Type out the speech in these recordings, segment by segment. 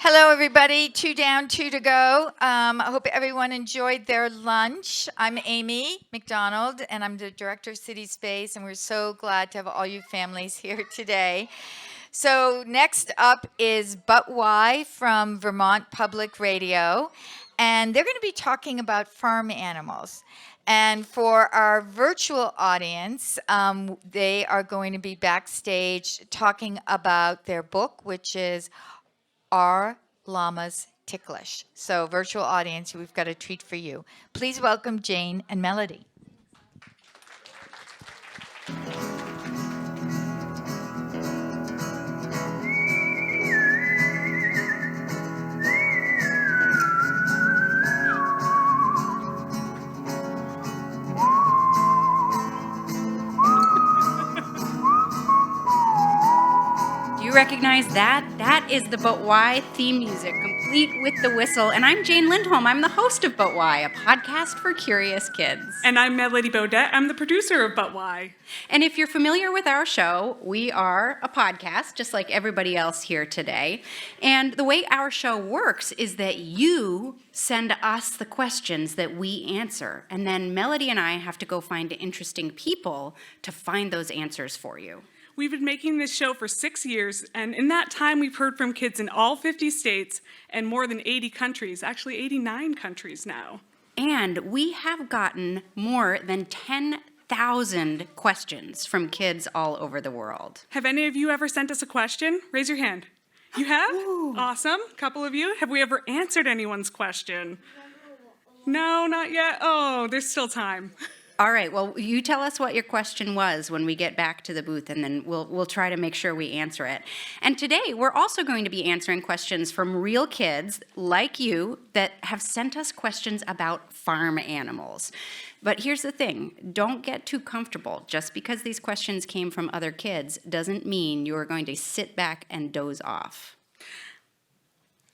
Hello, everybody. 2 down, 2 to go. I hope everyone enjoyed their lunch. I'm Amy McDonald, and I'm the director of CitySpace, and we're so glad to have all you families here today. So next up is But Why from Vermont Public Radio, and they're going to be talking about farm animals. And for our virtual audience, they are going to be backstage talking about their book, which is Are Llamas Ticklish? So virtual audience, we've got a treat for you. Please welcome Jane and Melody. You recognize that? That is the But Why theme music, complete with the whistle. And I'm Jane Lindholm. I'm the host of But Why, a podcast for curious kids. And I'm Melody Bodetter. I'm the producer of But Why. And if you're familiar with our show, we are a podcast, just like everybody else here today. And the way our show works is that you send us the questions that we answer. And then Melody and I have to go find interesting people to find those answers for you. We've been making this show for 6 years, and in that time we've heard from kids in all 50 states and more than 80 countries, actually 89 countries now. And we have gotten more than 10,000 questions from kids all over the world. Have any of you ever sent us a question? Raise your hand. You have? Ooh. Awesome. A couple of you. Have we ever answered anyone's question? No, not yet. Oh, there's still time. All right, well, you tell us what your question was when we get back to the booth, and then we'll try to make sure we answer it. And today, we're also going to be answering questions from real kids like you that have sent us questions about farm animals. But here's the thing, don't get too comfortable. Just because these questions came from other kids doesn't mean you're going to sit back and doze off.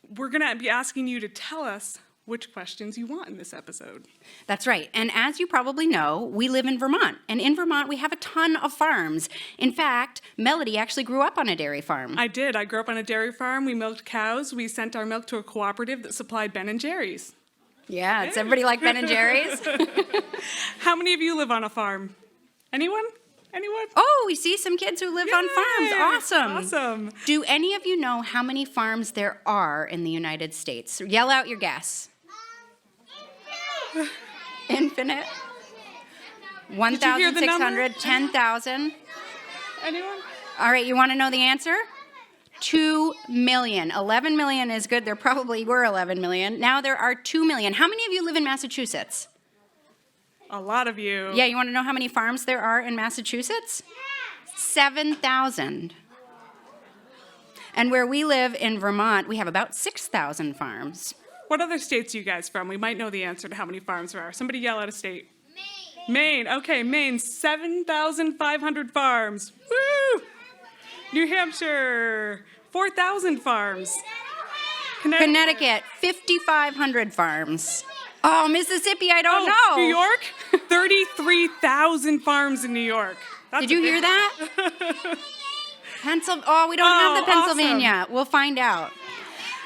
We're going to be asking you to tell us which questions you want in this episode. That's right. And as you probably know, we live in Vermont. And in Vermont, we have a ton of farms. In fact, Melody actually grew up on a dairy farm. I did. I grew up on a dairy farm. We milked cows. We sent our milk to a cooperative that supplied Ben & Jerry's. Yeah, does everybody like Ben & Jerry's? How many of you live on a farm? Anyone? Anyone? Oh, we see some kids who live on farms. Awesome. Awesome. Do any of you know how many farms there are in the United States? Yell out your guess. Infinite? 1,600, 10,000? Anyone? All right, you want to know the answer? 2 million. 11 million is good. There probably were 11 million. Now there are 2 million. How many of you live in Massachusetts? A lot of you. Yeah, you want to know how many farms there are in Massachusetts? 7,000. And where we live in Vermont, we have about 6,000 farms. What other states are you guys from? We might know the answer to how many farms there are. Somebody yell out a state. Maine. Okay, Maine, 7,500 farms. Woo! New Hampshire, 4,000 farms. Connecticut, 5,500 farms. Oh, Mississippi, I don't know. New York, 33,000 farms in New York. Did you hear that? We don't have the Pennsylvania. Awesome. We'll find out.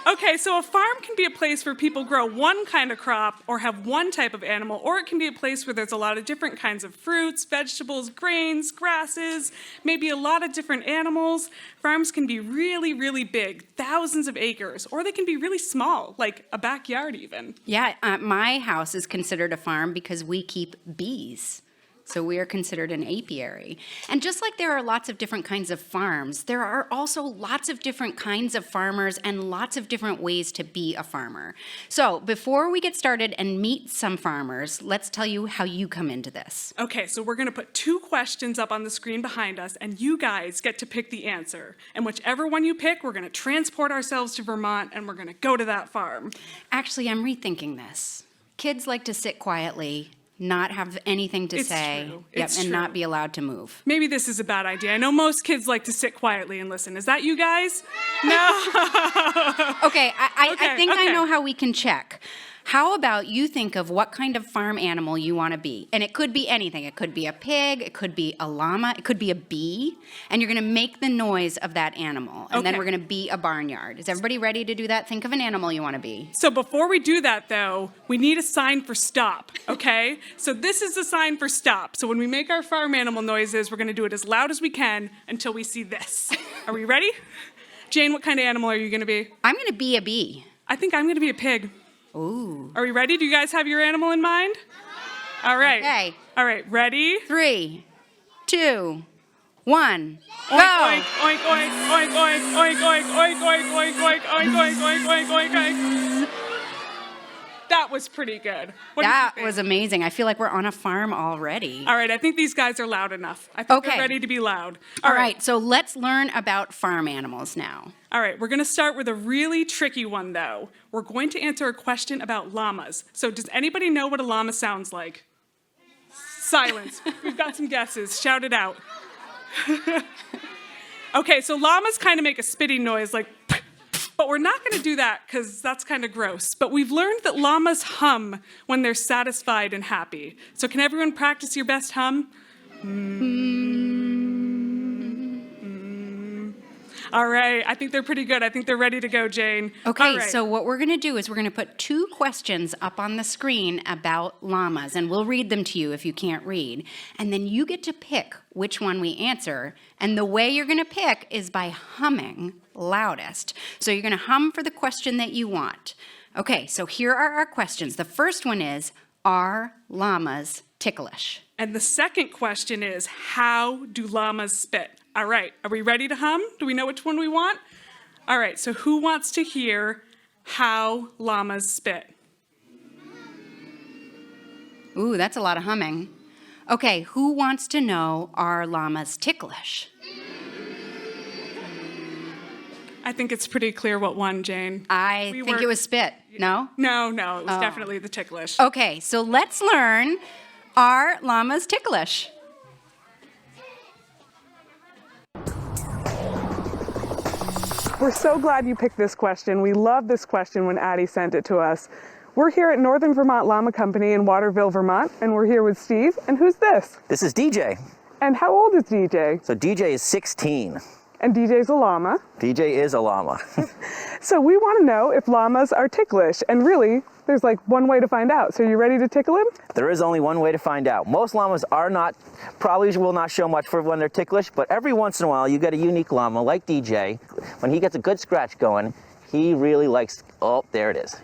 Okay, so a farm can be a place where people grow one kind of crop or have one type of animal, or it can be a place where there's a lot of different kinds of fruits, vegetables, grains, grasses, maybe a lot of different animals. Farms can be really, really big, thousands of acres, or they can be really small, like a backyard even. Yeah, my house is considered a farm because we keep bees. So we are considered an apiary. And just like there are lots of different kinds of farms, there are also lots of different kinds of farmers and lots of different ways to be a farmer. So before we get started and meet some farmers, let's tell you how you come into this. Okay, so we're gonna put 2 questions up on the screen behind us, and you guys get to pick the answer. And whichever one you pick, we're gonna transport ourselves to Vermont, and we're gonna go to that farm. Actually, I'm rethinking this. Kids like to sit quietly, not have anything to say, true. And not be allowed to move. Maybe this is a bad idea. I know most kids like to sit quietly and listen. Is that you guys? No. Okay, I think I know how we can check. how about you think of what kind of farm animal you want to be? And it could be anything. It could be a pig, it could be a llama, it could be a bee, and you're going to make the noise of that animal. And then Okay. we're going to be a barnyard. Is everybody ready to do that? Think of an animal you want to be. So before we do that, though, we need a sign for stop, okay? So this is the sign for stop. So when we make our farm animal noises, we're going to do it as loud as we can until we see this. Are we ready? Jane, what kind of animal are you going to be? I'm going to be a bee. I think I'm going to be a pig. Ooh. Are we ready? Do you guys have your animal in mind? All right. Okay. All right, ready? 3, 2, 1, go! Oink, oink, oink, oink, oink, oink, oink, oink, oink, oink, oink, oink, oink, oink, oink, oink, oink, oink. That was pretty good. What did you That think? was amazing. I feel like we're on a farm already. All right, I think these guys are loud enough. I think Okay. they're ready to be loud. All right, so let's learn about farm animals now. All right, we're going to start with a really tricky one, though. We're going to answer a question about llamas. So does anybody know what a llama sounds like? Silence. We've got some guesses. Shout it out. Okay, so llamas kind of make a spitting noise like, but we're not going to do that because that's kind of gross. But we've learned that llamas hum when they're satisfied and happy. So can everyone practice your best hum? All right, I think they're pretty good. I think they're ready to go, Jane. Okay, All right. so what we're going to do is we're going to put 2 questions up on the screen about llamas, and we'll read them to you if you can't read. And then you get to pick which one we answer. And the way you're going to pick is by humming loudest. So you're going to hum for the question that you want. Okay, so here are our questions. The first one is, are llamas ticklish? And the second question is, how do llamas spit? All right, are we ready to hum? Do we know which one we want? All right, so who wants to hear how llamas spit? Ooh, that's a lot of humming. Okay, who wants to know, are llamas ticklish? I think it's pretty clear what won, Jane. I We think were- it was spit. No? No, it was definitely the ticklish. Okay, so let's learn, are llamas ticklish? We're so glad you picked this question. We love this question when Addie sent it to us. We're here at Northern Vermont Llama Company in Waterville, Vermont, and we're here with Steve. And who's this? This is DJ. And how old is DJ? So DJ is 16. And DJ's a llama. DJ is a llama. So we want to know if llamas are ticklish. And really, there's like one way to find out. So you ready to tickle him? There is only one way to find out. Most llamas are not, probably will not show much for when they're ticklish, but every once in a while you get a unique llama like DJ. When he gets a good scratch going, he really likes, oh, there it is.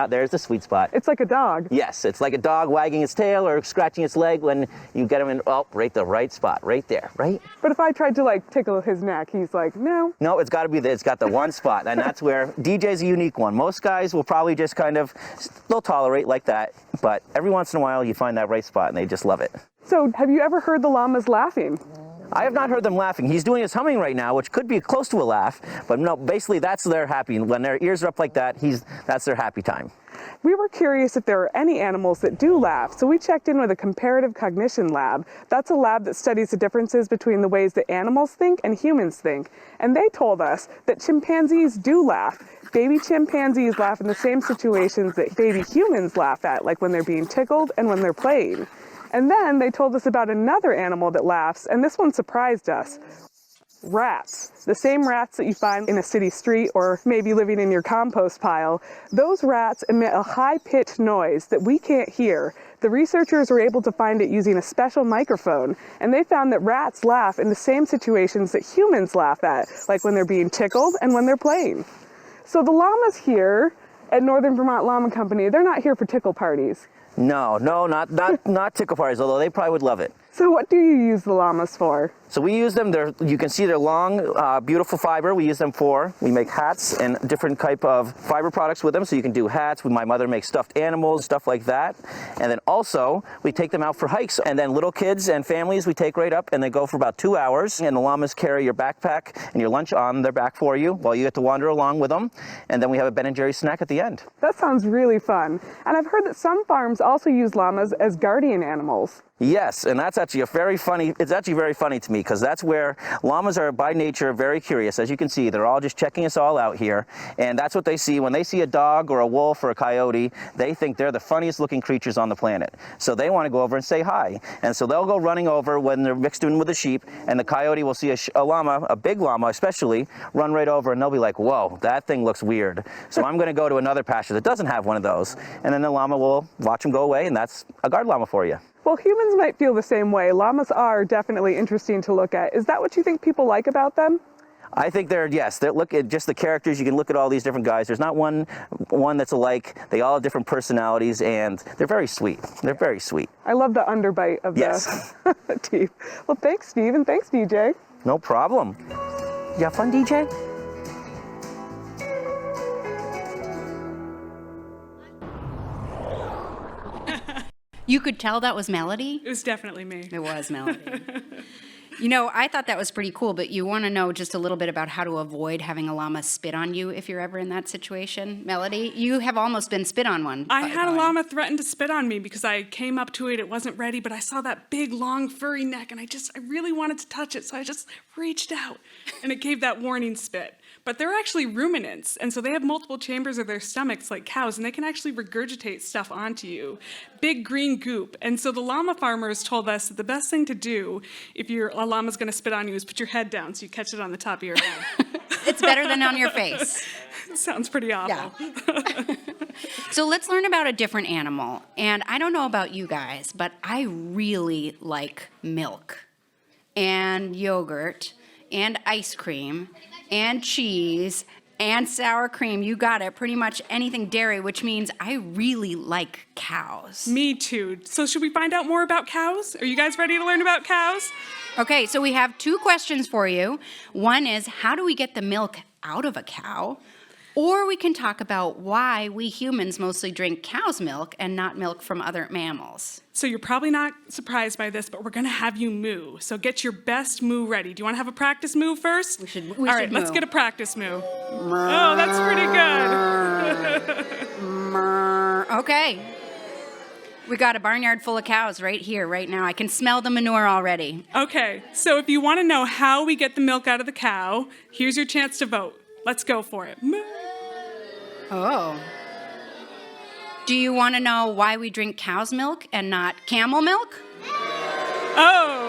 There's the sweet spot. It's like a dog. Yes, it's like a dog wagging its tail or scratching its leg when you get him in, right the right spot, right there, right? But if I tried to like tickle his neck, he's like, no. No, it's got to be it's got the one spot, and that's where DJ's a unique one. Most guys will probably just kind of, they'll tolerate like that, but every once in a while you find that right spot and they just love it. So have you ever heard the llamas laughing? I have not heard them laughing. He's doing his humming right now, which could be close to a laugh, but no, basically that's their happy. When their ears are up like that, that's their happy time. We were curious if there are any animals that do laugh, so we checked in with a comparative cognition lab. That's a lab that studies the differences between the ways that animals think and humans think. And they told us that chimpanzees do laugh. Baby chimpanzees laugh in the same situations that baby humans laugh at, like when they're being tickled and when they're playing. And then they told us about another animal that laughs, and this one surprised us. Rats. The same rats that you find in a city street or maybe living in your compost pile. Those rats emit a high-pitched noise that we can't hear. The researchers were able to find it using a special microphone, and they found that rats laugh in the same situations that humans laugh at, like when they're being tickled and when they're playing. So the llamas here at Northern Vermont Llama Company, they're not here for tickle parties. No, not tickle parties, although they probably would love it. So what do you use the llamas for? So we use them, you can see they're long, beautiful fiber. We use them we make hats and different type of fiber products with them. So you can do hats. My mother makes stuffed animals, stuff like that. And then also, we take them out for hikes. And then little kids and families, we take right up and they go for about 2 hours. And the llamas carry your backpack and your lunch on their back for you while you get to wander along with them. And then we have a Ben & Jerry's snack at the end. That sounds really fun. And I've heard that some farms also use llamas as guardian animals. Yes, and that's actually very funny. It's actually very funny to me because that's where llamas are by nature very curious. As you can see, they're all just checking us all out here, and that's what they see when they see a dog or a wolf or a coyote. They think they're the funniest looking creatures on the planet, so they want to go over and say hi. And so they'll go running over when they're mixed in with the sheep, and the coyote will see a llama, a big llama especially, run right over, and they'll be like, "Whoa, that thing looks weird." So I'm going to go to another pasture that doesn't have one of those, and then the llama will watch them go away, and that's a guard llama for you. Well, humans might feel the same way. Llamas are definitely interesting to look at. Is that what you think people like about them? I think look at just the characters. You can look at all these different guys. There's not one that's alike. They all have different personalities, and they're very sweet. They're very sweet. I love the underbite of Yes. the teeth. Well, thanks, Steve, and thanks, DJ. No problem. You have fun, DJ? You could tell that was Melody? It was definitely me. It was Melody. You know, I thought that was pretty cool, but you want to know just a little bit about how to avoid having a llama spit on you if you're ever in that situation? Melody, you have almost been spit on one. I had a llama threaten to spit on me because I came up to it, it wasn't ready, but I saw that big, long, furry neck, and I really wanted to touch it, so I just reached out, and it gave that warning spit. But they're actually ruminants, and so they have multiple chambers of their stomachs like cows, and they can actually regurgitate stuff onto you. Big green goop. And so the llama farmers told us that the best thing to do if a llama's going to spit on you is put your head down so you catch it on the top of your head. It's better than on your face. Sounds pretty awful. Yeah. So let's learn about a different animal. And I don't know about you guys, but I really like milk and yogurt and ice cream and cheese and sour cream. You got it. Pretty much anything dairy, which means I really like cows. Me too. So should we find out more about cows? Are you guys ready to learn about cows? Okay, so we have two questions for you. One is, how do we get the milk out of a cow? Or we can talk about why we humans mostly drink cow's milk and not milk from other mammals. So you're probably not surprised by this, but we're going to have you moo. So get your best moo ready. Do you want to have a practice moo first? We should All right, moo. let's get a practice moo. Oh, that's pretty good. Okay. We got a barnyard full of cows right here, right now. I can smell the manure already. Okay, so if you want to know how we get the milk out of the cow, here's your chance to vote. Let's go for it. Moo. Oh. Do you want to know why we drink cow's milk and not camel milk? Oh.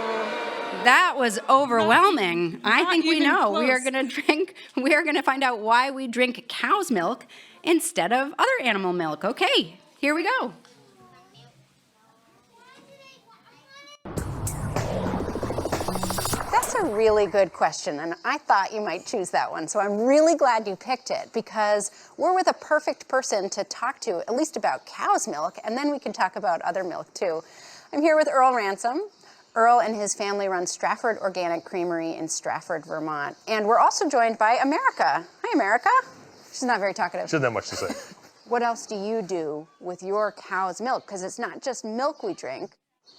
That was overwhelming. I think we even know. close. We are going to find out why we drink cow's milk instead of other animal milk. Okay, here we go. That's a really good question, and I thought you might choose that one, so I'm really glad you picked it because we're with a perfect person to talk to, at least about cow's milk, and then we can talk about other milk too. I'm here with Earl Ransom. Earl and his family run Strafford Organic Creamery in Strafford, Vermont, and we're also joined by America. Hi, America. She's not very talkative. She doesn't have much to say. What else do you do with your cow's milk? Because it's not just milk we drink.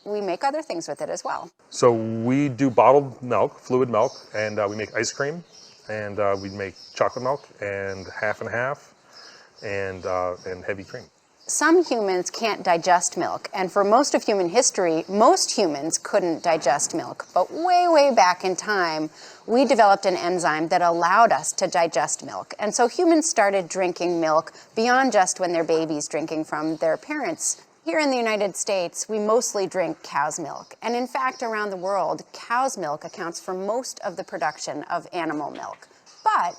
We make other things with it as well. So we do bottled milk, fluid milk, and we make ice cream, and we make chocolate milk, and half and half, and heavy cream. Some humans can't digest milk, and for most of human history, most humans couldn't digest milk. But way, way back in time, we developed an enzyme that allowed us to digest milk. And so humans started drinking milk beyond just when they're babies drinking from their parents. Here in the United States, we mostly drink cow's milk. And in fact, around the world, cow's milk accounts for most of the production of animal milk. But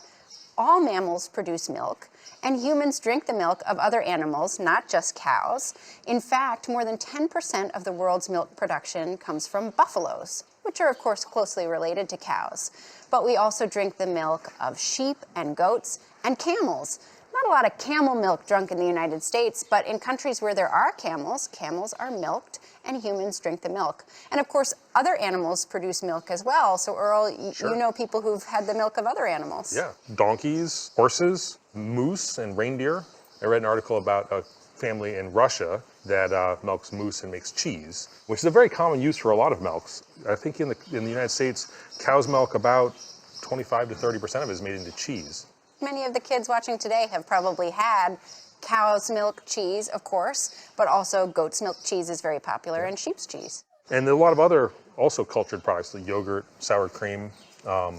all mammals produce milk, and humans drink the milk of other animals, not just cows. In fact, more than 10% of the world's milk production comes from buffaloes, which are of course closely related to cows. But we also drink the milk of sheep and goats and camels. Not a lot of camel milk drunk in the United States, but in countries where there are camels, camels are milked and humans drink the milk. And of course, other animals produce milk as well. So Earl, Sure. you know people who've had the milk of other animals. Yeah, donkeys, horses, moose, and reindeer. I read an article about a family in Russia that milks moose and makes cheese, which is a very common use for a lot of milks. I think in the United States, cow's milk, about 25 to 30% of it is made into cheese. Many of the kids watching today have probably had cow's milk cheese, of course, but also goat's milk cheese is very popular and sheep's cheese. And a lot of other also cultured products, like yogurt, sour cream, are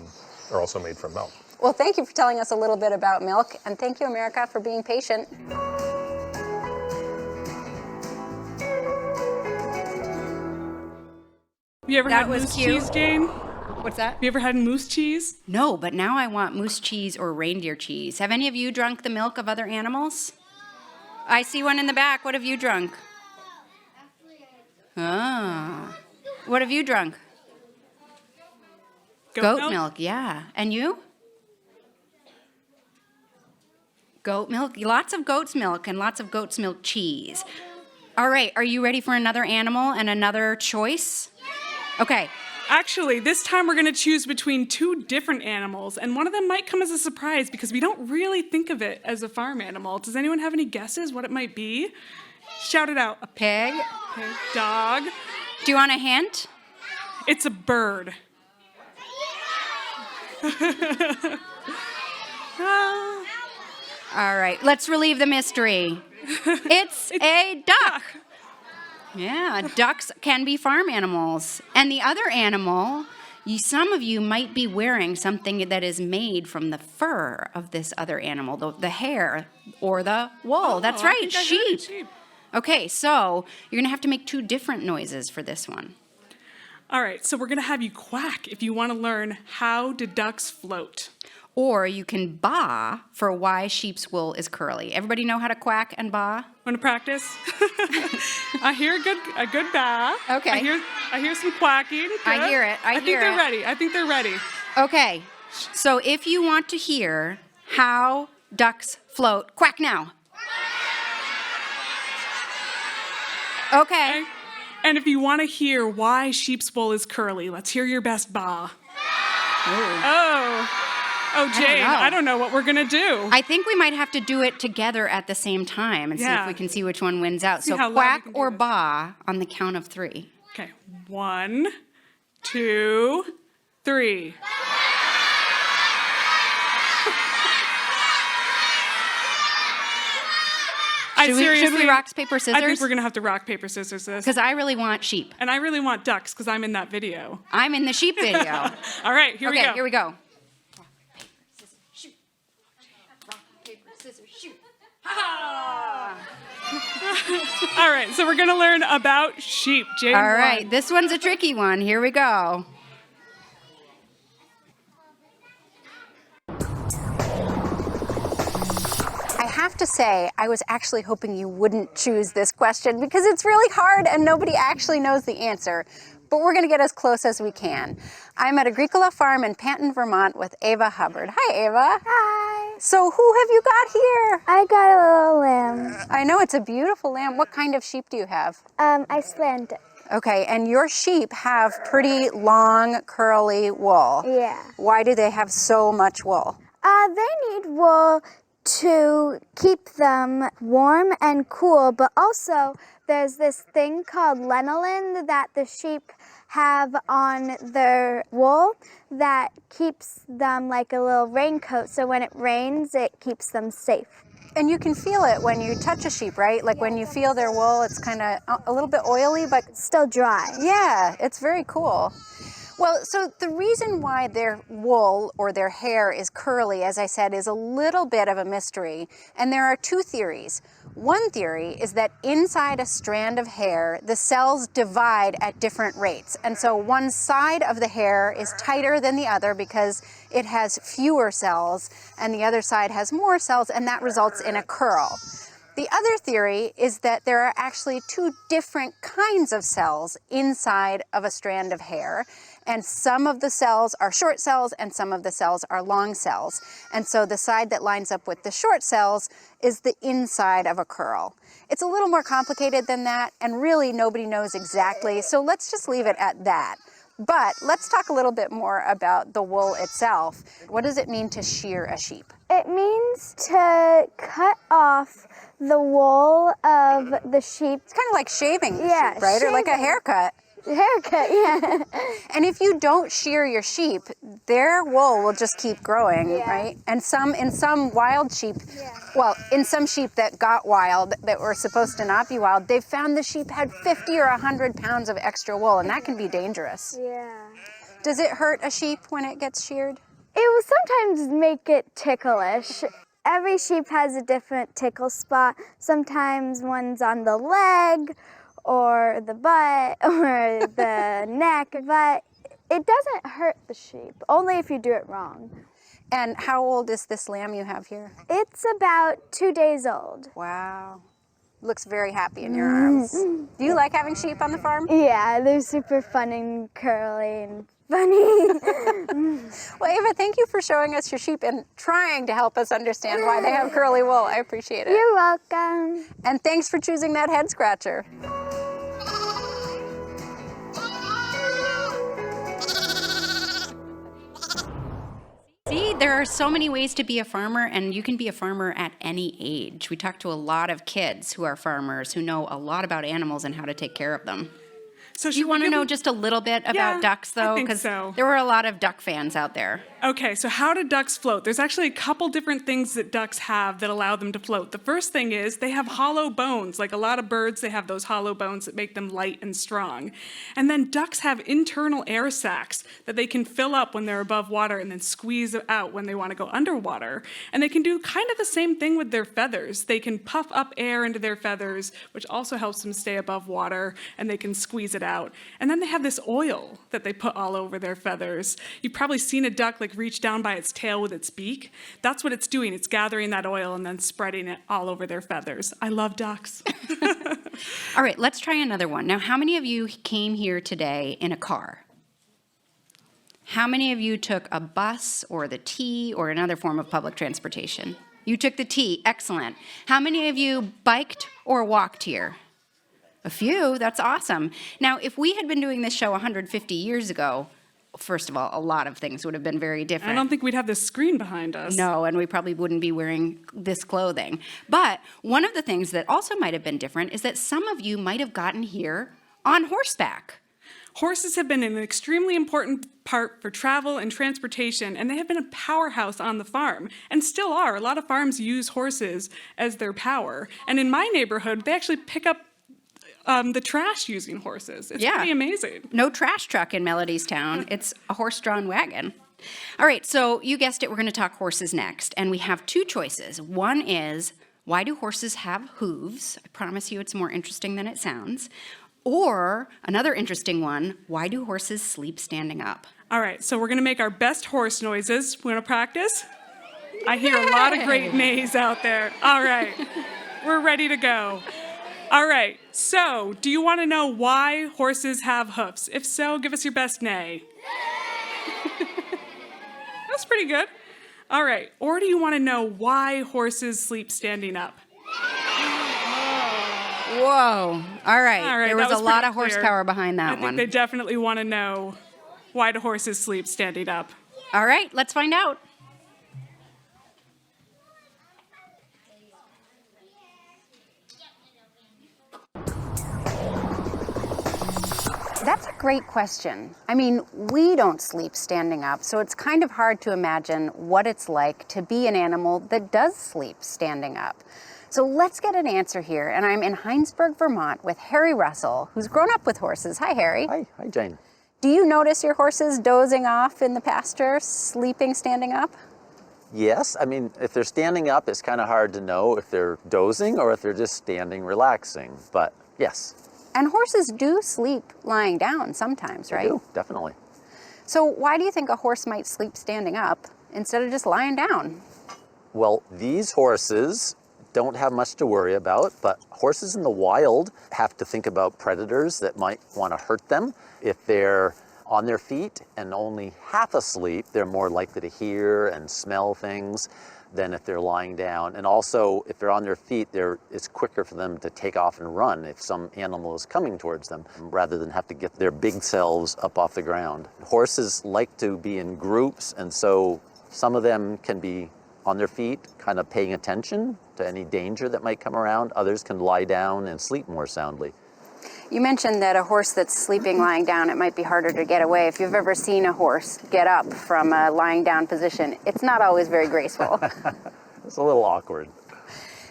also made from milk. Well, thank you for telling us a little bit about milk, and thank you, America, for being patient. Have you ever That had was moose cute. cheese, Jane? What's that? Have you ever had moose cheese? No, but now I want moose cheese or reindeer cheese. Have any of you drunk the milk of other animals? I see one in the back. What have you drunk? Ah. What have you drunk? Goat milk, yeah. And you? Goat milk? Lots of goat's milk and lots of goat's milk cheese. All right, are you ready for another animal and another choice? Okay. Actually, this time we're going to choose between two different animals, and one of them might come as a surprise because we don't really think of it as a farm animal. Does anyone have any guesses what it might be? Shout it out. A Pig? pig, dog. Do you want a hint? It's a bird. All right, let's relieve the mystery. It's a duck. Yeah, ducks can be farm animals. And the other animal, some of you might be wearing something that is made from the fur of this other animal, the hair or the wool. That's I right, think I heard sheep. it, sheep. Okay, so you're going to have to make two different noises for this one. All right, so we're going to have you quack if you want to learn how do ducks float. Or you can baa for why sheep's wool is curly. Everybody know how to quack and baa? Want to practice? I hear a good baa. Okay. I hear some quacking. I Good. hear it. I think hear they're it. ready. I think they're ready. Okay, so if you want to hear how ducks float, quack now. Okay. And if you want to hear why sheep's wool is curly, let's hear your best baa. Oh, Jane, know. I don't know what we're going to do. I think we might have to do it together at the same time and see if Yeah. we can see which one wins out. See So how loud we quack can do or this. baa on the count of 3. Okay, 1, 2, 3. Should we rock, paper, scissors? I think we're going to have to rock, paper, scissors this. Because I really want sheep. And I really want ducks because I'm in that video. I'm in the sheep video. All right, here we go. Okay, here we go. All right, so we're going to learn about sheep. Jane All won. right, this one's a tricky one. Here we go. I have to say, I was actually hoping you wouldn't choose this question because it's really hard and nobody actually knows the answer. But we're going to get as close as we can. I'm at Agricola Farm in Panton, Vermont with Ava Hubbard. Hi, Ava. Hi. So who have you got here? I got a little lamb. I know it's a beautiful lamb. What kind of sheep do you have? Icelandic. Okay, and your sheep have pretty long, curly wool. Yeah. Why do they have so much wool? They need wool to keep them warm and cool, but also there's this thing called lanolin that the sheep have on their wool that keeps them like a little raincoat, so when it rains, it keeps them safe. And you can feel it when you touch a sheep, right? Like when you feel their wool, it's kind of a little bit oily, but Still dry. yeah, it's very cool. Well, so the reason why their wool or their hair is curly, as I said, is a little bit of a mystery. And there are two theories. One theory is that inside a strand of hair, the cells divide at different rates. And so one side of the hair is tighter than the other because it has fewer cells, and the other side has more cells, and that results in a curl. The other theory is that there are actually two different kinds of cells inside of a strand of hair, and some of the cells are short cells and some of the cells are long cells. And so the side that lines up with the short cells is the inside of a curl. It's a little more complicated than that, and really nobody knows exactly, so let's just leave it at that. But let's talk a little bit more about the wool itself. What does it mean to shear a sheep? It means to cut off the wool of the sheep. It's kind of like shaving the Yeah, sheep, right? Or like a shaving. haircut. Haircut, yeah. And if you don't shear your sheep, their wool will just keep growing, right? And in some wild sheep, well, in some sheep that got wild, that were supposed to not be wild, they found the sheep had 50 or 100 pounds of extra wool, and that can be dangerous. Yeah. Does it hurt a sheep when it gets sheared? It will sometimes make it ticklish. Every sheep has a different tickle spot. Sometimes one's on the leg, or the butt, or the neck, but it doesn't hurt the sheep, only if you do it wrong. And how old is this lamb you have here? It's about 2 days old. Wow. Looks very happy in your arms. Do you like having sheep on the farm? Yeah, they're super fun and curly and funny. Well, Ava, thank you for showing us your sheep and trying to help us understand why they have curly wool. I appreciate it. You're welcome. And thanks for choosing that head scratcher. See, there are so many ways to be a farmer, and you can be a farmer at any age. We talk to a lot of kids who are farmers who know a lot about animals and how to take care of them. So Do you want to know just a little bit about ducks, though? I think Because so. there were a lot of duck fans out there. Okay, so how do ducks float? There's actually a couple different things that ducks have that allow them to float. The first thing is they have hollow bones. Like a lot of birds, they have those hollow bones that make them light and strong. And then ducks have internal air sacs that they can fill up when they're above water and then squeeze out when they want to go underwater. And they can do kind of the same thing with their feathers. They can puff up air into their feathers, which also helps them stay above water, and they can squeeze it out. And then they have this oil that they put all over their feathers. You've probably seen a duck reach down by its tail with its beak. That's what it's doing. It's gathering that oil and then spreading it all over their feathers. I love ducks. All right, let's try another one. Now, how many of you came here today in a car? How many of you took a bus or the T or another form of public transportation? You took the T, excellent. How many of you biked or walked here? A few, that's awesome. Now, if we had been doing this show 150 years ago, first of all, a lot of things would have been very different. I don't think we'd have this screen behind us. No, and we probably wouldn't be wearing this clothing. But one of the things that also might have been different is that some of you might have gotten here on horseback. Horses have been an extremely important part for travel and transportation, and they have been a powerhouse on the farm, and still are. A lot of farms use horses as their power. And in my neighborhood, they actually pick up the trash using horses. It's pretty amazing. No trash truck in Melody's town. It's a horse-drawn wagon. All right, so you guessed it, we're going to talk horses next. And we have two choices. One is, why do horses have hooves? I promise you it's more interesting than it sounds. Or another interesting one, why do horses sleep standing up? All right, so we're going to make our best horse noises. We want to practice? I hear a lot of great neighs out there. All right, we're ready to go. All right, so do you want to know why horses have hoofs? If so, give us your best neigh. That's pretty good. All right, or do you want to know why horses sleep standing up? Whoa, all right. There was a lot of pretty clear. horsepower behind that I think one. they definitely want to know why do horses sleep standing up. All right, let's find out. That's a great question. I mean, we don't sleep standing up, so it's kind of hard to imagine what it's like to be an animal that does sleep standing up. So let's get an answer here. And I'm in Heinsberg, Vermont with Harry Russell, who's grown up with horses. Hi, Harry. Hi Jane. Do you notice your horses dozing off in the pasture, sleeping standing up? Yes, I mean, if they're standing up, it's kind of hard to know if they're dozing or if they're just standing, relaxing, but yes. And horses do sleep lying down sometimes, right? They do, definitely. So why do you think a horse might sleep standing up instead of just lying down? Well, these horses don't have much to worry about, but horses in the wild have to think about predators that might want to hurt them. If they're on their feet and only half asleep, they're more likely to hear and smell things than if they're lying down. And also, if they're on their feet, it's quicker for them to take off and run if some animal is coming towards them, rather than have to get their big selves up off the ground. Horses like to be in groups, and so some of them can be on their feet, kind of paying attention to any danger that might come around. Others can lie down and sleep more soundly. You mentioned that a horse that's sleeping lying down, it might be harder to get away. If you've ever seen a horse get up from a lying down position, it's not always very graceful. It's a little awkward.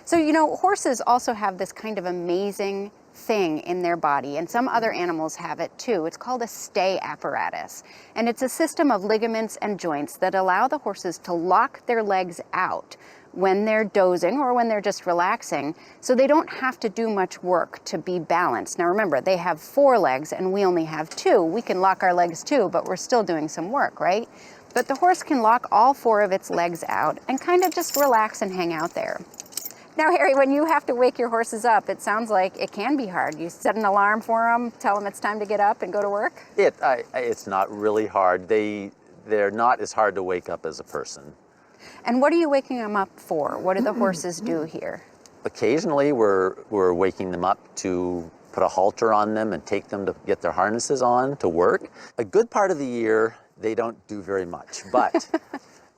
So, you know, horses also have this kind of amazing thing in their body, and some other animals have it too. It's called a stay apparatus, and it's a system of ligaments and joints that allow the horses to lock their legs out when they're dozing or when they're just relaxing, so they don't have to do much work to be balanced. Now remember, they have 4 legs and we only have 2. We can lock our legs too, but we're still doing some work, right? But the horse can lock all 4 of its legs out and kind of just relax and hang out there. Now, Harry, when you have to wake your horses up, it sounds like it can be hard. You set an alarm for them, tell them it's time to get up and go to work? It's not really hard. They're not as hard to wake up as a person. And what are you waking them up for? What do the horses do here? Occasionally, we're waking them up to put a halter on them and take them to get their harnesses on to work. A good part of the year, they don't do very much. But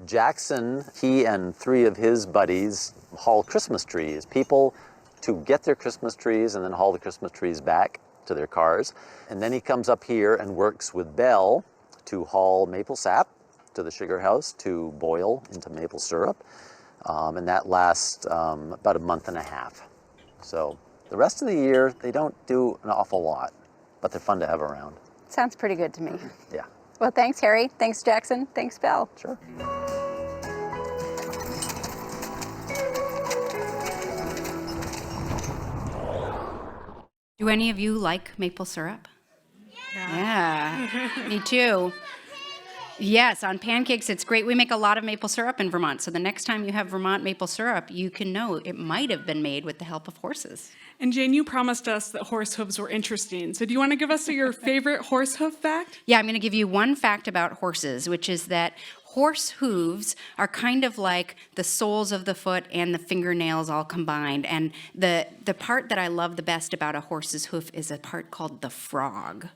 Jackson, he and 3 of his buddies haul Christmas trees. People to get their Christmas trees and then haul the Christmas trees back to their cars. And then he comes up here and works with Belle to haul maple sap to the sugar house to boil into maple syrup. And that lasts about a month and a half. So the rest of the year, they don't do an awful lot, but they're fun to have around. Sounds pretty good to me. Yeah. Well, thanks, Harry. Thanks, Jackson. Thanks, Belle. Sure. Do any of you like maple syrup? Yeah, me too. Yes, on pancakes, it's great. We make a lot of maple syrup in Vermont. So the next time you have Vermont maple syrup, you can know it might have been made with the help of horses. And Jane, you promised us that horse hooves were interesting. So do you want to give us your favorite horse hoof fact? Yeah, I'm going to give you one fact about horses, which is that horse hooves are kind of like the soles of the foot and the fingernails all combined. And the part that I love the best about a horse's hoof is a part called the frog.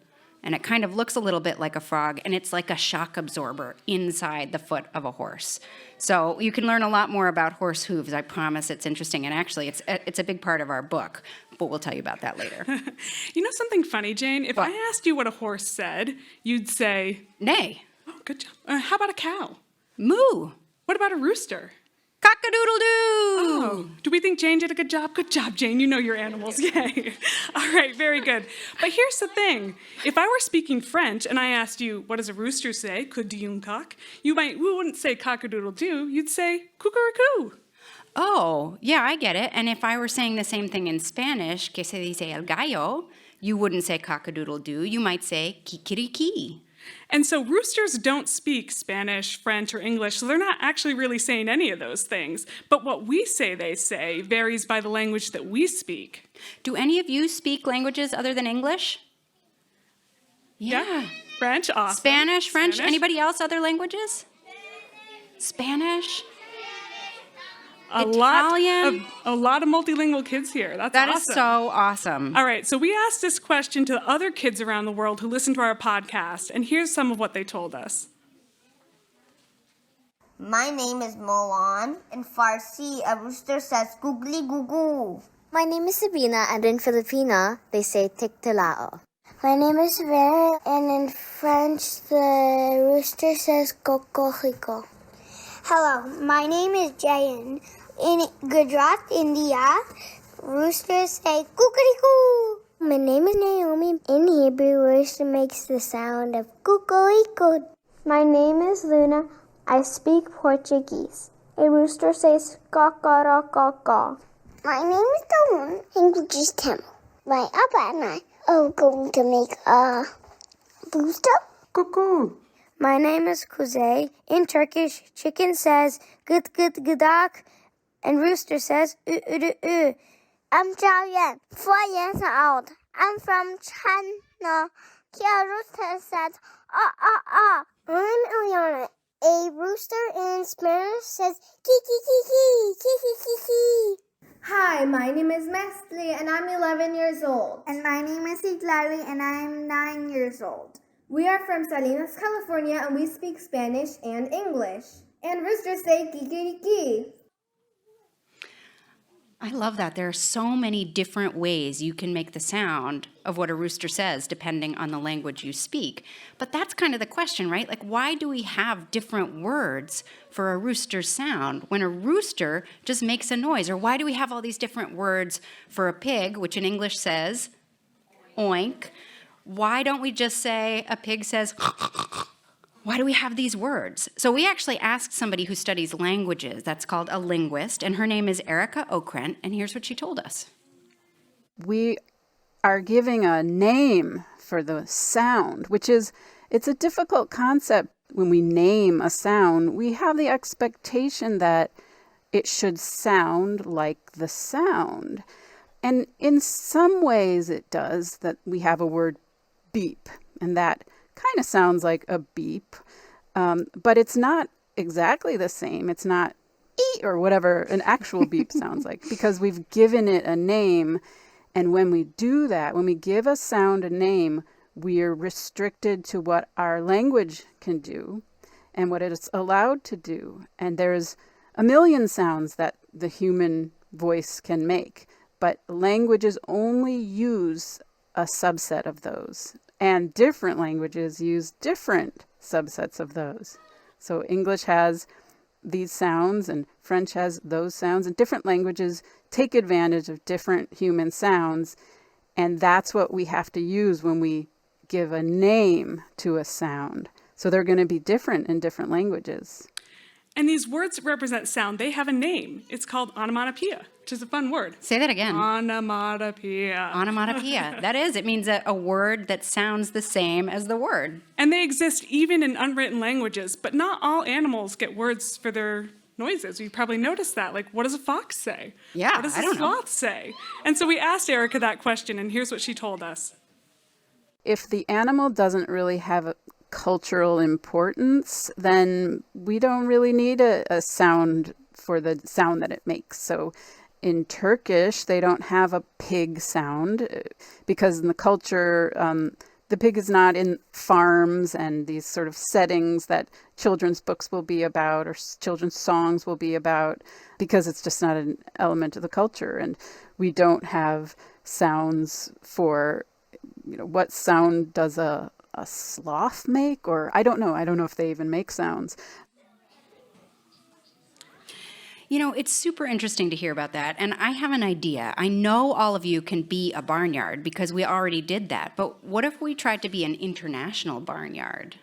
And it kind of looks a little bit like a frog, and it's like a shock absorber inside the foot of a horse. So you can learn a lot more about horse hooves. I promise it's interesting, and actually it's a big part of our book, but we'll tell you about that later. You know something funny, Jane? If What? I asked you what a horse said, you'd say, Nay. oh, good job. How about a cow? Moo. What about a rooster? Cock-a-doodle-doo. Oh, do we think Jane did a good job? Good job, Jane. You know your animals. Yay. All right, very good. But here's the thing. If I were speaking French and I asked you, what does a rooster say? Could you cock? We wouldn't say cock-a-doodle-doo. You'd say cuckoo. Oh, yeah, I get it. And if I were saying the same thing in Spanish, que se dice el gallo, you wouldn't say cock-a-doodle-doo. You might say kikiriki. And so roosters don't speak Spanish, French, or English, so they're not actually really saying any of those things. But what we say they say varies by the language that we speak. Do any of you speak languages other than English? Yeah. French, awesome. Spanish, French, anybody else other languages? Spanish? A Italian? lot of multilingual kids here. That's That awesome. is so awesome. All right, so we asked this question to other kids around the world who listen to our podcast, and here's some of what they told us. My name is Moan. In Farsi, a rooster says googly goo goo. My name is Sabina, and in Filipino, they say tiktalao. My name is Vera, and in French, the rooster says cocorico. Hello, my name is Jayan. In Gujarat, India, roosters say kukurikoo. My name is Naomi. In Hebrew, rooster makes the sound of kukurikoo. My name is Luna. I speak Portuguese. A rooster says caw. My name is Dawn. English is Tamil. My Abba and I are going to make a rooster. Cuckoo. My name is Kuzey. In Turkish, chicken says gıdak, and rooster says ü. I'm Zhao 4 years old. I'm from China. Here rooster says ah. I'm Eliana. A rooster in Spanish says ki. Hi, my name is Mesli and I'm 11 years old. And my name is Iglali and I'm 9 years old. We are from Salinas, California, and we speak Spanish and English. And roosters say kikiriki. I love that. There are so many different ways you can make the sound of what a rooster says depending on the language you speak. But that's kind of the question, right? Like, why do we have different words for a rooster's sound when a rooster just makes a noise? Or why do we have all these different words for a pig, which in English says oink? Why don't we just say a pig says why do we have these words? So we actually asked somebody who studies languages, that's called a linguist, and her name is Erica Okrent, and here's what she told us. We are giving a name for the sound, it's a difficult concept. When we name a sound, we have the expectation that it should sound like the sound. And in some ways it does, that we have a word beep, and that kind of sounds like a beep, but it's not exactly the same. It's not ee or whatever an actual beep sounds like, because we've given it a name. And when we do that, when we give a sound a name, we are restricted to what our language can do and what it's allowed to do. And there's a million sounds that the human voice can make, but languages only use a subset of those. And different languages use different subsets of those. So English has these sounds and French has those sounds, and different languages take advantage of different human sounds. And that's what we have to use when we give a name to a sound. So they're going to be different in different languages. And these words that represent sound, they have a name. It's called onomatopoeia, which is a fun word. Say that again. Onomatopoeia. Onomatopoeia. That is, it means a word that sounds the same as the word. And they exist even in unwritten languages, but not all animals get words for their noises. You probably noticed that. Like, what does a fox say? Yeah, what does I a don't know. sloth say? And so we asked Erica that question, and here's what she told us. If the animal doesn't really have a cultural importance, then we don't really need a sound for the sound that it makes. So in Turkish, they don't have a pig sound because in the culture, the pig is not in farms and these sort of settings that children's books will be about or children's songs will be about, because it's just not an element of the culture. And we don't have sounds for, what sound does a sloth make? Or I don't know if they even make sounds. It's super interesting to hear about that. And I have an idea. I know all of you can be a barnyard because we already did that. But what if we tried to be an international barnyard?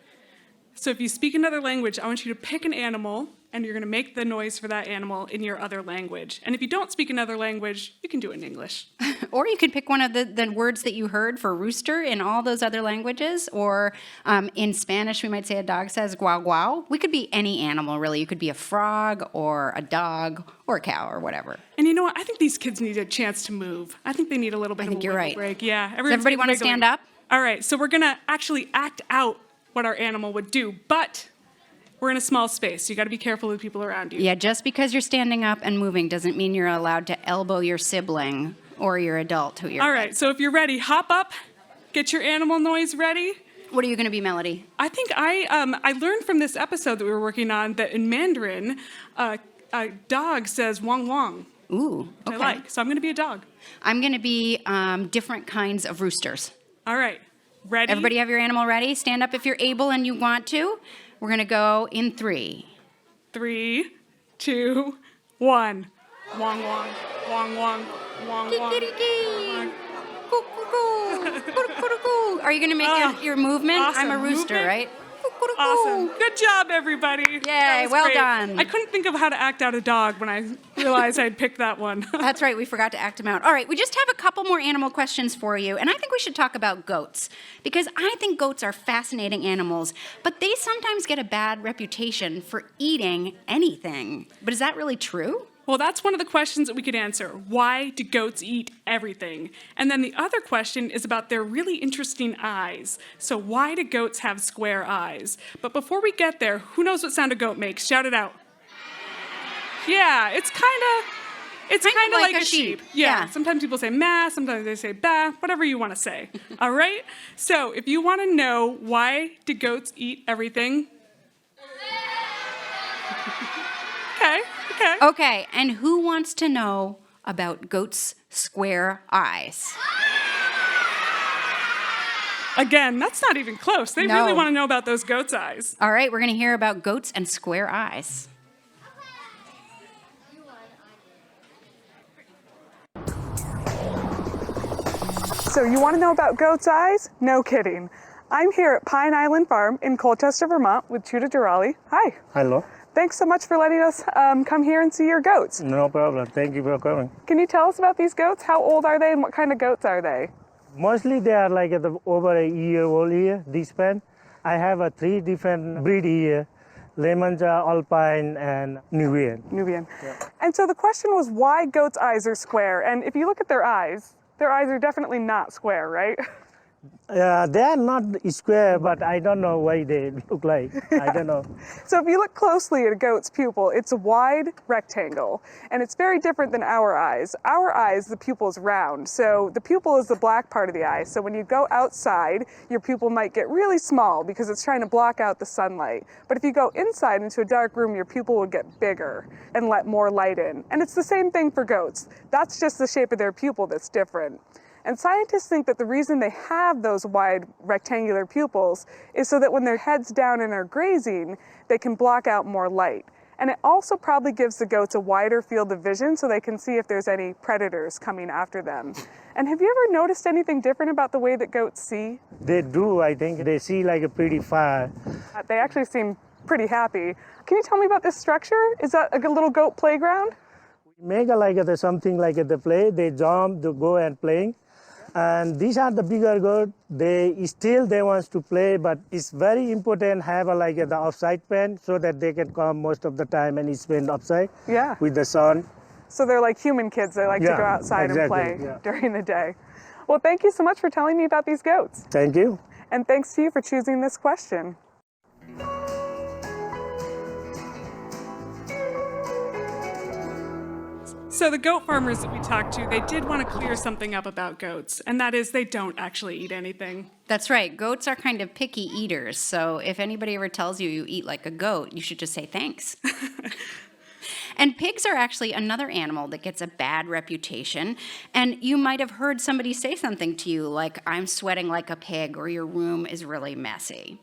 So if you speak another language, I want you to pick an animal, and you're going to make the noise for that animal in your other language. And if you don't speak another language, you can do it in English. Or you could pick one of the words that you heard for rooster in all those other languages. Or in Spanish, we might say a dog says guau guau. We could be any animal, really. You could be a frog or a dog or a cow or whatever. And you know what? I think these kids need a chance to move. I think they need a little bit of a you're right. break. Yeah. Does everybody want to stand up? All right. So we're going to actually act out what our animal would do. But we're in a small space, so you got to be careful of the people around you. Yeah, just because you're standing up and moving doesn't mean you're allowed to elbow your sibling or your adult who you're All right, so if you're ready, hop up, get your animal noise ready. What are you going to be, Melody? I think I learned from this episode that we were working on that in Mandarin, a dog says wong wong. Ooh, okay. I like, so I'm going to be a dog. I'm going to be different kinds of roosters. All right, ready? Everybody have your animal ready? Stand up if you're able and you want to. We're going to go in 3. 3, 2, 1. Wong, wong, wong, wong, wong, wong. Are you going to make your movement? Awesome. I'm a rooster, Movement? right? Awesome. Good job, everybody. Yay, well great. done. I couldn't think of how to act out a dog when I realized I'd picked that one. That's right, we forgot to act them out. All right, we just have a couple more animal questions for you, and I think we should talk about goats, because I think goats are fascinating animals, but they sometimes get a bad reputation for eating anything. But is that really true? Well, that's one of the questions that we could answer. Why do goats eat everything? And then the other question is about their really interesting eyes. So why do goats have square eyes? But before we get there, who knows what sound a goat makes? Shout it out. Yeah, it's kind of like a sheep. Yeah. Sometimes people say meh, sometimes they say bah, whatever you want to say. All right? So if you want to know why do goats eat everything? Okay. Okay, and who wants to know about goats' square eyes. Again, that's not even close. They No. really want to know about those goats' eyes. All right, we're going to hear about goats and square eyes. So you want to know about goat's eyes? No kidding. I'm here at Pine Island Farm in Colchester, Vermont with Chuda Durali. Hi. Hello. Thanks so much for letting us come here and see your goats. No problem. Thank you for coming. Can you tell us about these goats? How old are they and what kind of goats are they? Mostly they are like over a year old here, this pen. I have 3 different breed here, Lemons, Alpine, and Nubian. Nubian. Yeah. And so the question was why goats' eyes are square. And if you look at their eyes are definitely not square, right? They are not square, but I don't know why they look like. I don't know. So if you look closely at a goat's pupil, it's a wide rectangle, and it's very different than our eyes. Our eyes, the pupil is round, so the pupil is the black part of the eye. So when you go outside, your pupil might get really small because it's trying to block out the sunlight. But if you go inside into a dark room, your pupil will get bigger and let more light in. And it's the same thing for goats. That's just the shape of their pupil that's different. And scientists think that the reason they have those wide rectangular pupils is so that when their head's down and are grazing, they can block out more light. And it also probably gives the goats a wider field of vision so they can see if there's any predators coming after them. And have you ever noticed anything different about the way that goats see? They do, I think. They see like a pretty far. They actually seem pretty happy. Can you tell me about this structure? Is that a little goat playground? We make something like the play. They jump, they go and playing. And these are the bigger goats. They want to play, but it's very important have the outside pen so that they can come most of the time and spend outside with the sun. So they're like human kids. They like to go outside and play during the day. Well, thank you so much for telling me about these goats. Thank you. And thanks to you for choosing this question. So the goat farmers that we talked to, they did want to clear something up about goats, and that is they don't actually eat anything. That's right. Goats are kind of picky eaters, so if anybody ever tells you you eat like a goat, you should just say thanks. And pigs are actually another animal that gets a bad reputation, and you might have heard somebody say something to you like, I'm sweating like a pig, or your room is really messy.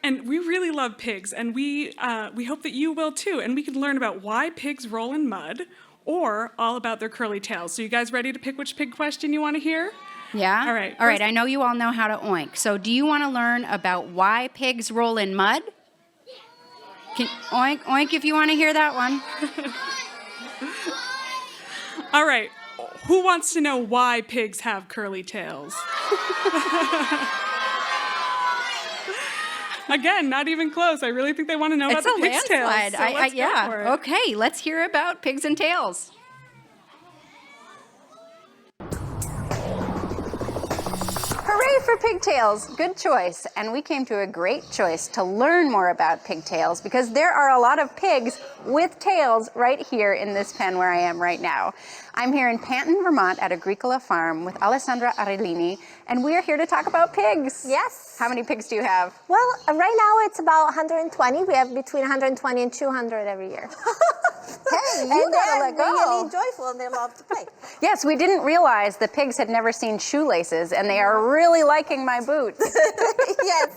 And we really love pigs, and we hope that you will too, and we can learn about why pigs roll in mud, or all about their curly tails. So you guys ready to pick which pig question you want to hear? Yeah? All right. All right, I know you all know how to oink. So do you want to learn about why pigs roll in mud? Oink, oink if you want to hear that one. All right. Who wants to know why pigs have curly tails? Again, not even close. I really think they want to know about the pig's tails. It's a landslide. So let's go for it. Okay, let's hear about pigs and tails. Hooray for pigtails! Good choice. And we came to a great choice to learn more about pigtails because there are a lot of pigs with tails right here in this pen where I am right now. I'm here in Panton, Vermont at Agricola Farm with Alessandra Arellini, and we are here to talk about pigs. Yes. How many pigs do you have? Well, right now it's about 120. We have between 120 and 200 every year. Hey, you And gotta they're let go. really joyful and they love to play. Yes, we didn't realize the pigs had never seen shoelaces, and they are really liking my boots. Yes,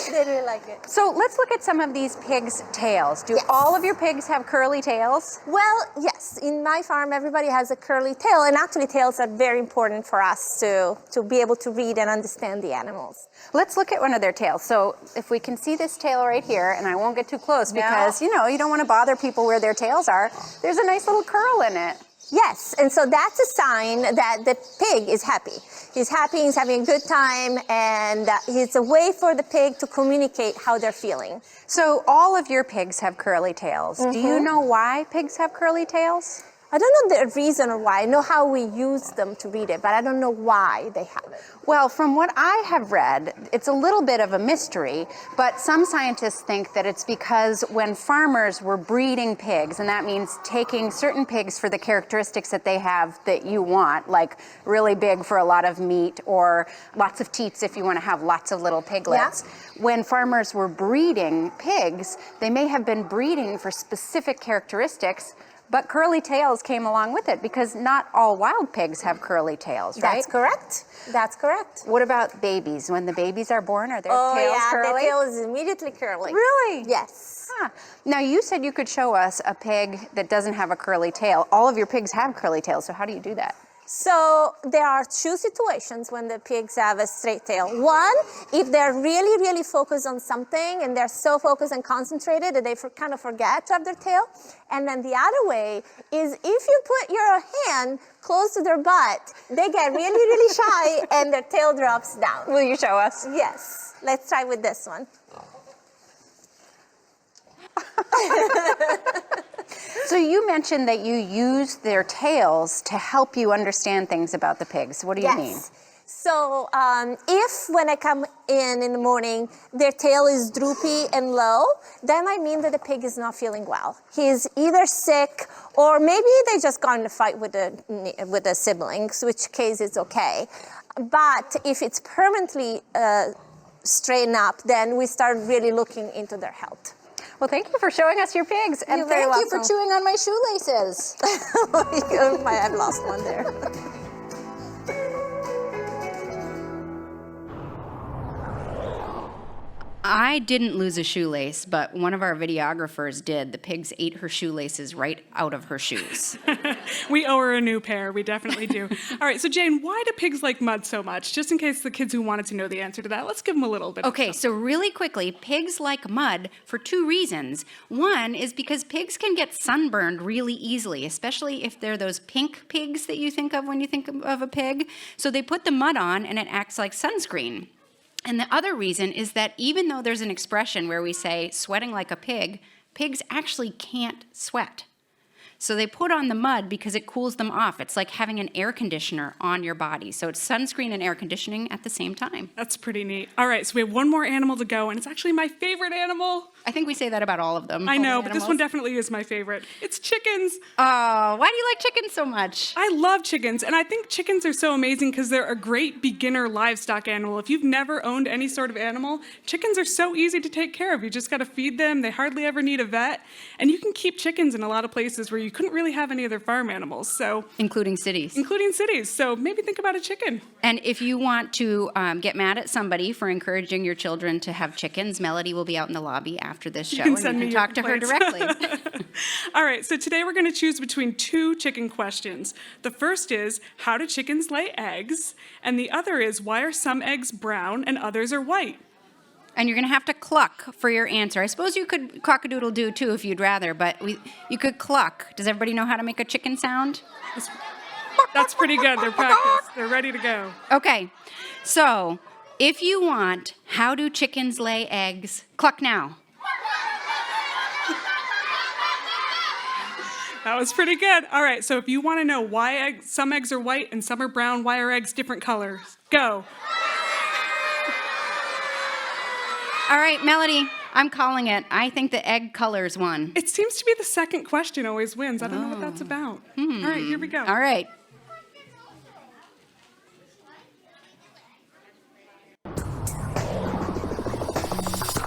they really like it. So let's look at some of these pigs' tails. Do all of your pigs have curly tails? Well, yes. In my farm, everybody has a curly tail, and actually tails are very important for us to be able to read and understand the animals. Let's look at one of their tails. So if we can see this tail right here, and I won't get too close because, you don't want to bother people where their tails are, there's a nice little curl in it. Yes, and so that's a sign that the pig is happy. He's happy, he's having a good time, and it's a way for the pig to communicate how they're feeling. So all of your pigs have curly tails. Do you know why pigs have curly tails? I don't know the reason or why. I know how we use them to read it, but I don't know why they have it. Well, from what I have read, it's a little bit of a mystery, but some scientists think that it's because when farmers were breeding pigs, and that means taking certain pigs for the characteristics that they have that you want, like really big for a lot of meat or lots of teats if you want to have lots of little piglets. Yeah. When farmers were breeding pigs, they may have been breeding for specific characteristics But curly tails came along with it because not all wild pigs have curly tails, right? That's correct. That's correct. What about babies? When the babies are born, are their tails curly? Oh, yeah, the tail is immediately curly. Really? Yes. Huh. Now, you said you could show us a pig that doesn't have a curly tail. All of your pigs have curly tails, so how do you do that? So there are two situations when the pigs have a straight tail. One, if they're really, really focused on something and they're so focused and concentrated that they kind of forget to have their tail. And then the other way is if you put your hand close to their butt, they get really, really shy and their tail drops down. Will you show us? Yes. Let's try with this one. So you mentioned that you use their tails to help you understand things about the pigs. What do you mean? So if when I come in the morning, their tail is droopy and low, that might mean that the pig is not feeling well. He's either sick or maybe they just got in a fight with the siblings, which case it's okay. But if it's permanently straightened up, then we start really looking into their health. Well, thank you for showing us your pigs. And thank you for chewing on my shoelaces. I've lost one there. I didn't lose a shoelace, but one of our videographers did. The pigs ate her shoelaces right out of her shoes. We owe her a new pair. We definitely do. All right, so Jane, why do pigs like mud so much? Just in case the kids who wanted to know the answer to that, let's give them a little bit. Okay, so really quickly, pigs like mud for two reasons. One is because pigs can get sunburned really easily, especially if they're those pink pigs that you think of when you think of a pig. So they put the mud on and it acts like sunscreen. And the other reason is that even though there's an expression where we say sweating like a pig, pigs actually can't sweat. So they put on the mud because it cools them off. It's like having an air conditioner on your body. So it's sunscreen and air conditioning at the same time. That's pretty neat. All right, so we have one more animal to go, and it's actually my favorite animal. I think we say that about all of them. I know, but this one definitely is my favorite. It's chickens. Oh, why do you like chickens so much? I love chickens, and I think chickens are so amazing because they're a great beginner livestock animal. If you've never owned any sort of animal, chickens are so easy to take care of. You just got to feed them. They hardly ever need a vet, and you can keep chickens in a lot of places where you couldn't really have any other farm animals. So, including cities. So maybe think about a chicken. And if you want to get mad at somebody for encouraging your children to have chickens, Melody will be out in the lobby after this show, and you can talk to her directly. All right, so today we're going to choose between two chicken questions. The first is, how do chickens lay eggs? And the other is, why are some eggs brown and others are white? And you're going to have to cluck for your answer. I suppose you could cock-a-doodle-doo too if you'd rather, but you could cluck. Does everybody know how to make a chicken sound? That's pretty good. They're practiced. They're ready to go. Okay, so if you want, how do chickens lay eggs? Cluck now. That was pretty good. All right, so if you want to know why some eggs are white and some are brown, why are eggs different colors? Go. All right, Melody, I'm calling it. I think the egg colors won. It seems to be the second question always wins. I don't know what that's about. All right, here we go. All right.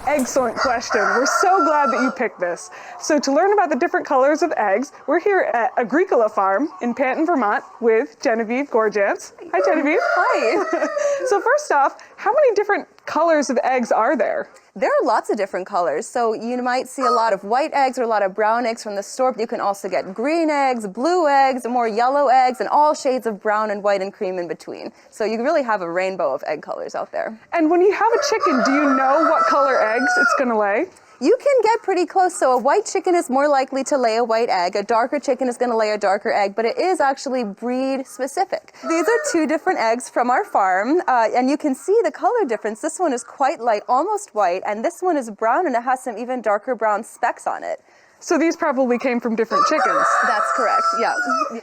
Excellent question. We're so glad that you picked this. So to learn about the different colors of eggs, we're here at Agricola Farm in Panton, Vermont with Genevieve Gorjans. Hi, Genevieve. Hi. So first off, how many different colors of eggs are there? There are lots of different colors. So you might see a lot of white eggs or a lot of brown eggs from the store. You can also get green eggs, blue eggs, more yellow eggs, and all shades of brown and white and cream in between. So you really have a rainbow of egg colors out there. And when you have a chicken, do you know what color eggs it's going to lay? You can get pretty close. So a white chicken is more likely to lay a white egg. A darker chicken is going to lay a darker egg, but it is actually breed specific. These are two different eggs from our farm, and you can see the color difference. This one is quite light, almost white, and this one is brown, and it has some even darker brown specks on it. So these probably came from different chickens. That's correct, yeah.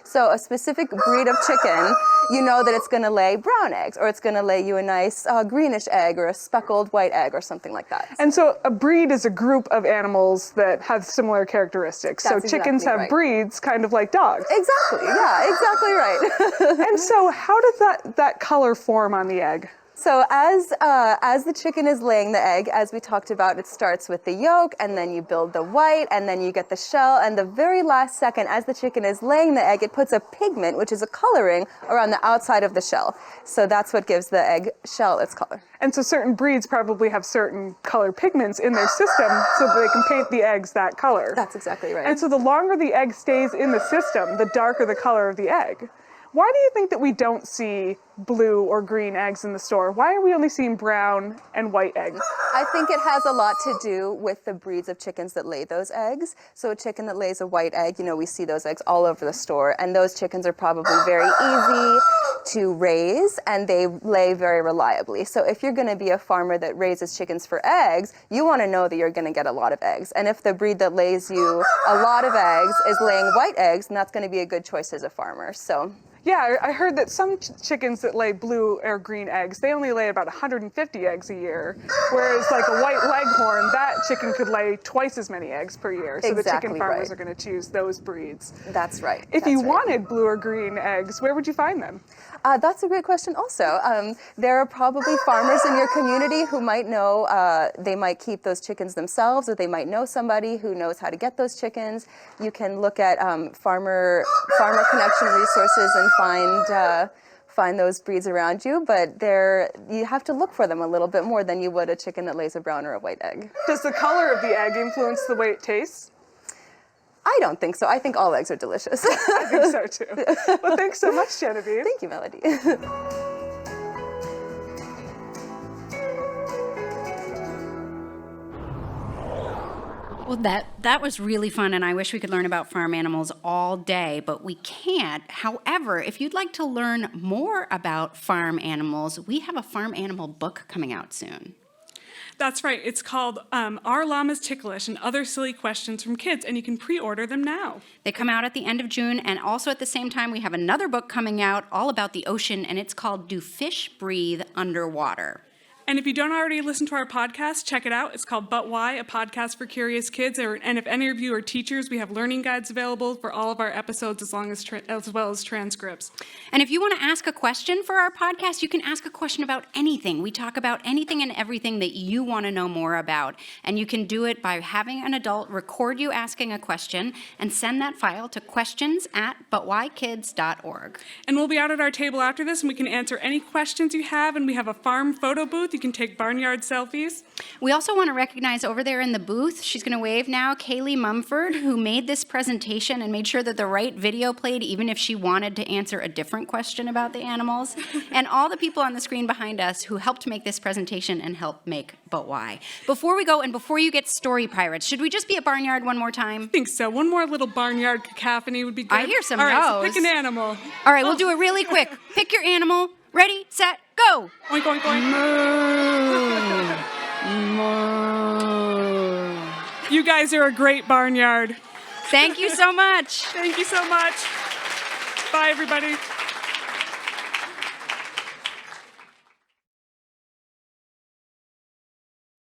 So a specific breed of chicken, you know that it's going to lay brown eggs, or it's going to lay you a nice greenish egg or a speckled white egg or something like that. And so a breed is a group of animals that have similar characteristics. That's so chickens have breeds, kind of like dogs. Exactly, yeah, exactly right. And so how does that color form on the egg? So as the chicken is laying the egg, as we talked about, it starts with the yolk, and then you build the white, and then you get the shell, and the very last second, as the chicken is laying the egg, it puts a pigment, which is a coloring, around the outside of the shell. So that's what gives the egg shell its color. And so certain breeds probably have certain color pigments in their system so that they can paint the eggs that color. That's exactly right. And so the longer the egg stays in the system, the darker the color of the egg. Why do you think that we don't see blue or green eggs in the store? Why are we only seeing brown and white eggs? I think it has a lot to do with the breeds of chickens that lay those eggs. So a chicken that lays a white egg, we see those eggs all over the store, and those chickens are probably very easy to raise, and they lay very reliably. So if you're going to be a farmer that raises chickens for eggs, you want to know that you're going to get a lot of eggs. And if the breed that lays you a lot of eggs is laying white eggs, then that's going to be a good choice as a farmer. So. Yeah, I heard that some chickens that lay blue or green eggs, they only lay about 150 eggs a year, whereas like a white leghorn, that chicken could lay twice as many eggs per year. So the chicken farmers are going to choose those breeds. That's right. If you wanted blue or green eggs, where would you find them? That's a great question also. There are probably farmers in your community who might know, they might keep those chickens themselves, or they might know somebody who knows how to get those chickens. You can look at farmer connection resources and find those breeds around you, but you have to look for them a little bit more than you would a chicken that lays a brown or a white egg. Does the color of the egg influence the way it tastes? I don't think so. I think all eggs are delicious. I think so too. Well, thanks so much, Genevieve. Thank you, Melody. Well, that was really fun, and I wish we could learn about farm animals all day, but we can't. However, if you'd like to learn more about farm animals, we have a farm animal book coming out soon. That's right. It's called Are Llamas Ticklish and Other Silly Questions from Kids, and you can pre-order them now. They come out at the end of June, and also at the same time, we have another book coming out all about the ocean, and it's called Do Fish Breathe Underwater? And if you don't already listen to our podcast, check it out. It's called But Why, a podcast for curious kids. And if any of you are teachers, we have learning guides available for all of our episodes as well as transcripts. And if you want to ask a question for our podcast, you can ask a question about anything. We talk about anything and everything that you want to know more about. And you can do it by having an adult record you asking a question and send that file to questions@butwhykids.org. And we'll be out at our table after this, and we can answer any questions you have. And we have a farm photo booth. You can take barnyard selfies. We also want to recognize over there in the booth, she's going to wave now, Kaylee Mumford, who made this presentation and made sure that the right video played, even if she wanted to answer a different question about the animals. And all the people on the screen behind us who helped make this presentation and help make But Why. Before we go, and before you get story pirates, should we just be at barnyard one more time? I think so. One more little barnyard cacophony would be good. I hear some All right, no's. so pick an animal. All right, we'll do it really quick. Pick your animal. Ready, set, go. Oink, oink, oink. You guys are a great barnyard. Thank you so much. Thank you so much. Bye, everybody.